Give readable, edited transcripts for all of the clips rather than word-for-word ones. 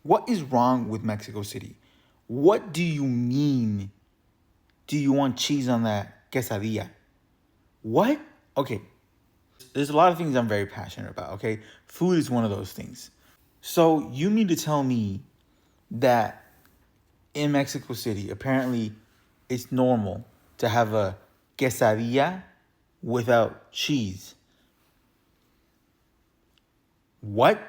what is wrong with Mexico City? What do you mean? Do you want cheese on that quesadilla? What? Okay. There's a lot of things I'm very passionate about, okay? Food is one of those things. So you mean to tell me that in Mexico City, apparently it's normal to have a quesadilla without cheese? What?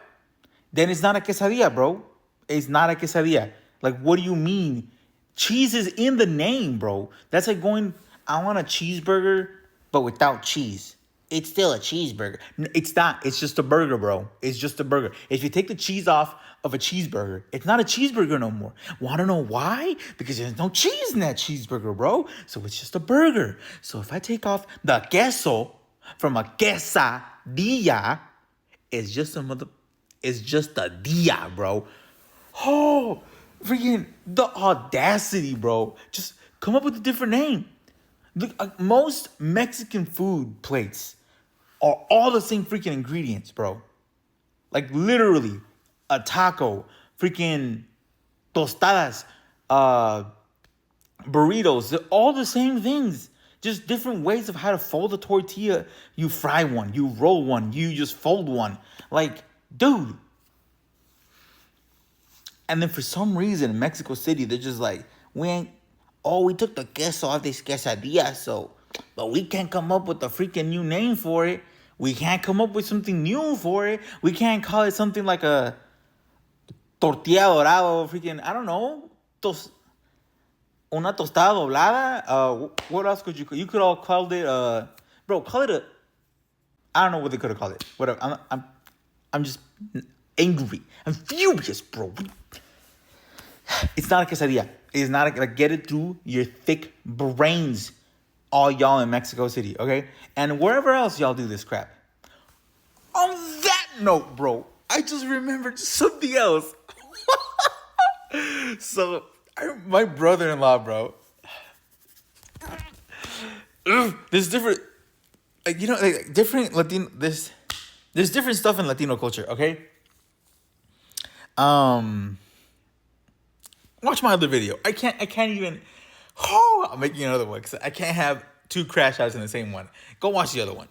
Then it's not a quesadilla, bro. It's not a quesadilla. Like, what do you mean? Cheese is in the name, bro. That's like going, I want a cheeseburger, but without cheese. It's still a cheeseburger. It's not. It's just a burger, bro. It's just a burger. If you take the cheese off of a cheeseburger, it's not a cheeseburger no more. Want to know why? Because there's no cheese in that cheeseburger, bro. So it's just a burger. So if I take off the queso from a quesadilla, it's just a dia, bro. Oh, freaking the audacity, bro. Just come up with a different name. Look, most Mexican food plates are all the same freaking ingredients, bro. Like literally, a taco, freaking tostadas, burritos, they're all the same things. Just different ways of how to fold a tortilla. You fry one, you roll one, you just fold one. Like, dude. And then for some reason in Mexico City, they're just like, we took the queso off this quesadilla, but we can't come up with a freaking new name for it. We can't come up with something new for it. We can't call it something like a tortilla dorado, freaking, I don't know, una tostada doblada. What else could you could all call it? Bro, call it I don't know what they could have called it. Whatever. I'm just angry. I'm furious, bro. It's not a quesadilla. It's not like, get it through your thick brains, all y'all in Mexico City, okay? And wherever else y'all do this crap. On that note, bro, I just remembered something else. So, my brother-in-law, bro, there's different, like, different Latino, there's different stuff in Latino culture, okay? Watch my other video. I can't even. Oh, I'm making another one because I can't have two crash outs in the same one. Go watch the other one.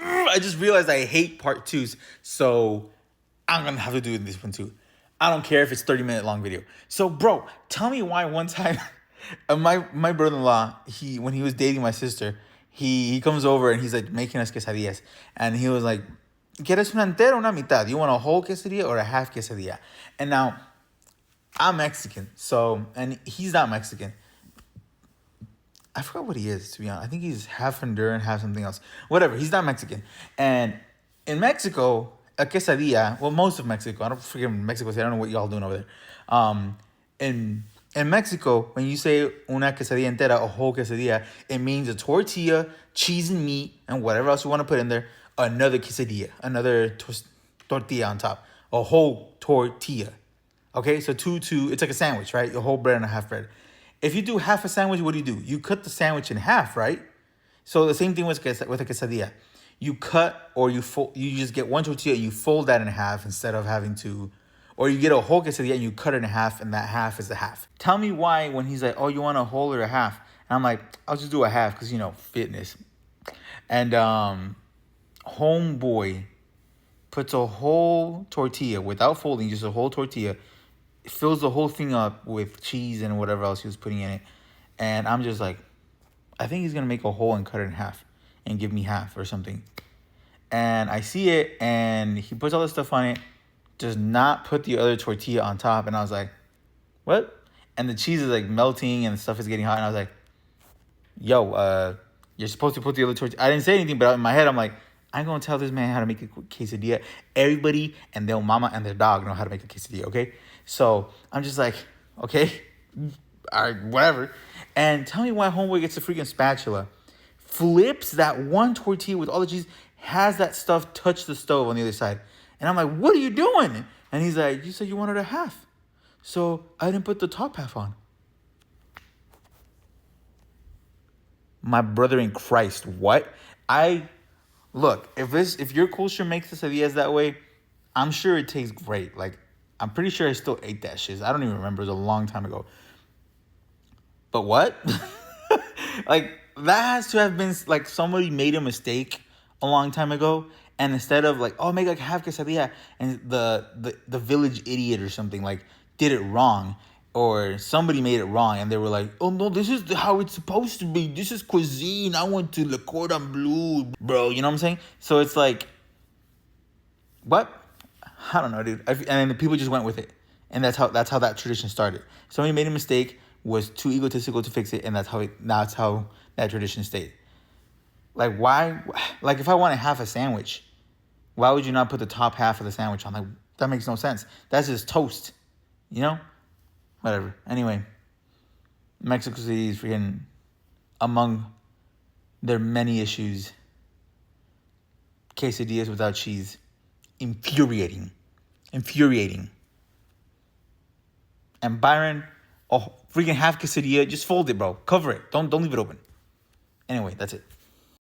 I just realized I hate part twos, so I'm gonna have to do this one too. I don't care if it's 30-minute long video. So, bro, tell me why one time, my brother-in-law, when he was dating my sister, he comes over and he's like making us quesadillas, and he was like, ¿Quieres una entera o una mitad? You want a whole quesadilla or a half quesadilla? And now, I'm Mexican, and he's not Mexican. I forgot what he is, to be honest. I think he's half Honduran, half something else. Whatever, he's not Mexican. And in Mexico, a quesadilla, well, most of Mexico, I don't forget Mexico City, I don't know what y'all doing over there. In Mexico, when you say una quesadilla entera, a whole quesadilla, it means a tortilla, cheese and meat, and whatever else you want to put in there, another quesadilla, another tortilla on top, a whole tortilla. Okay, so two, it's like a sandwich, right? A whole bread and a half bread. If you do half a sandwich, what do? You cut the sandwich in half, right? So the same thing with a quesadilla. You cut or you just get one tortilla and you fold that in half instead of having to, or you get a whole quesadilla and you cut it in half and that half is the half. Tell me why when he's like, oh, you want a whole or a half? And I'm like, I'll just do a half because, fitness. And homeboy puts a whole tortilla without folding, just a whole tortilla, fills the whole thing up with cheese and whatever else he was putting in it. And I'm just like, I think he's going to make a hole and cut it in half and give me half or something. And I see it and he puts all this stuff on it, does not put the other tortilla on top. And I was like, what? And the cheese is like melting and the stuff is getting hot. And I was like, yo, you're supposed to put the other tortilla. I didn't say anything, but in my head, I'm like, I'm going to tell this man how to make a quesadilla. Everybody and their mama and their dog know how to make a quesadilla, okay? So I'm just like, okay, all right, whatever. And tell me why homeboy gets a freaking spatula, flips that one tortilla with all the cheese, has that stuff touch the stove on the other side. And I'm like, what are you doing? And he's like, you said you wanted a half. So I didn't put the top half on. My brother in Christ, what? Look, if your culture makes quesadillas that way, I'm sure it tastes great. Like, I'm pretty sure I still ate that shit. I don't even remember. It was a long time ago. But what? Like, that has to have been, like, somebody made a mistake a long time ago. And instead of, like, oh, make, like, half quesadilla. And the village idiot or something, like, did it wrong. Or somebody made it wrong. And they were like, oh, no, this is how it's supposed to be. This is cuisine. I went to Le Cordon Bleu. Bro, you know what I'm saying? So it's like, what? I don't know, dude. And then the people just went with it. And that's how that tradition started. Somebody made a mistake, was too egotistical to fix it, and that's how that tradition stayed. Like, why? Like, if I wanted half a sandwich, why would you not put the top half of the sandwich on? Like, that makes no sense. That's just toast, you know? Whatever. Anyway, Mexico City is freaking, among their many issues, quesadillas without cheese, infuriating. And Byron, oh, freaking half quesadilla, just fold it, bro. Cover it. Don't leave it open. Anyway, that's it.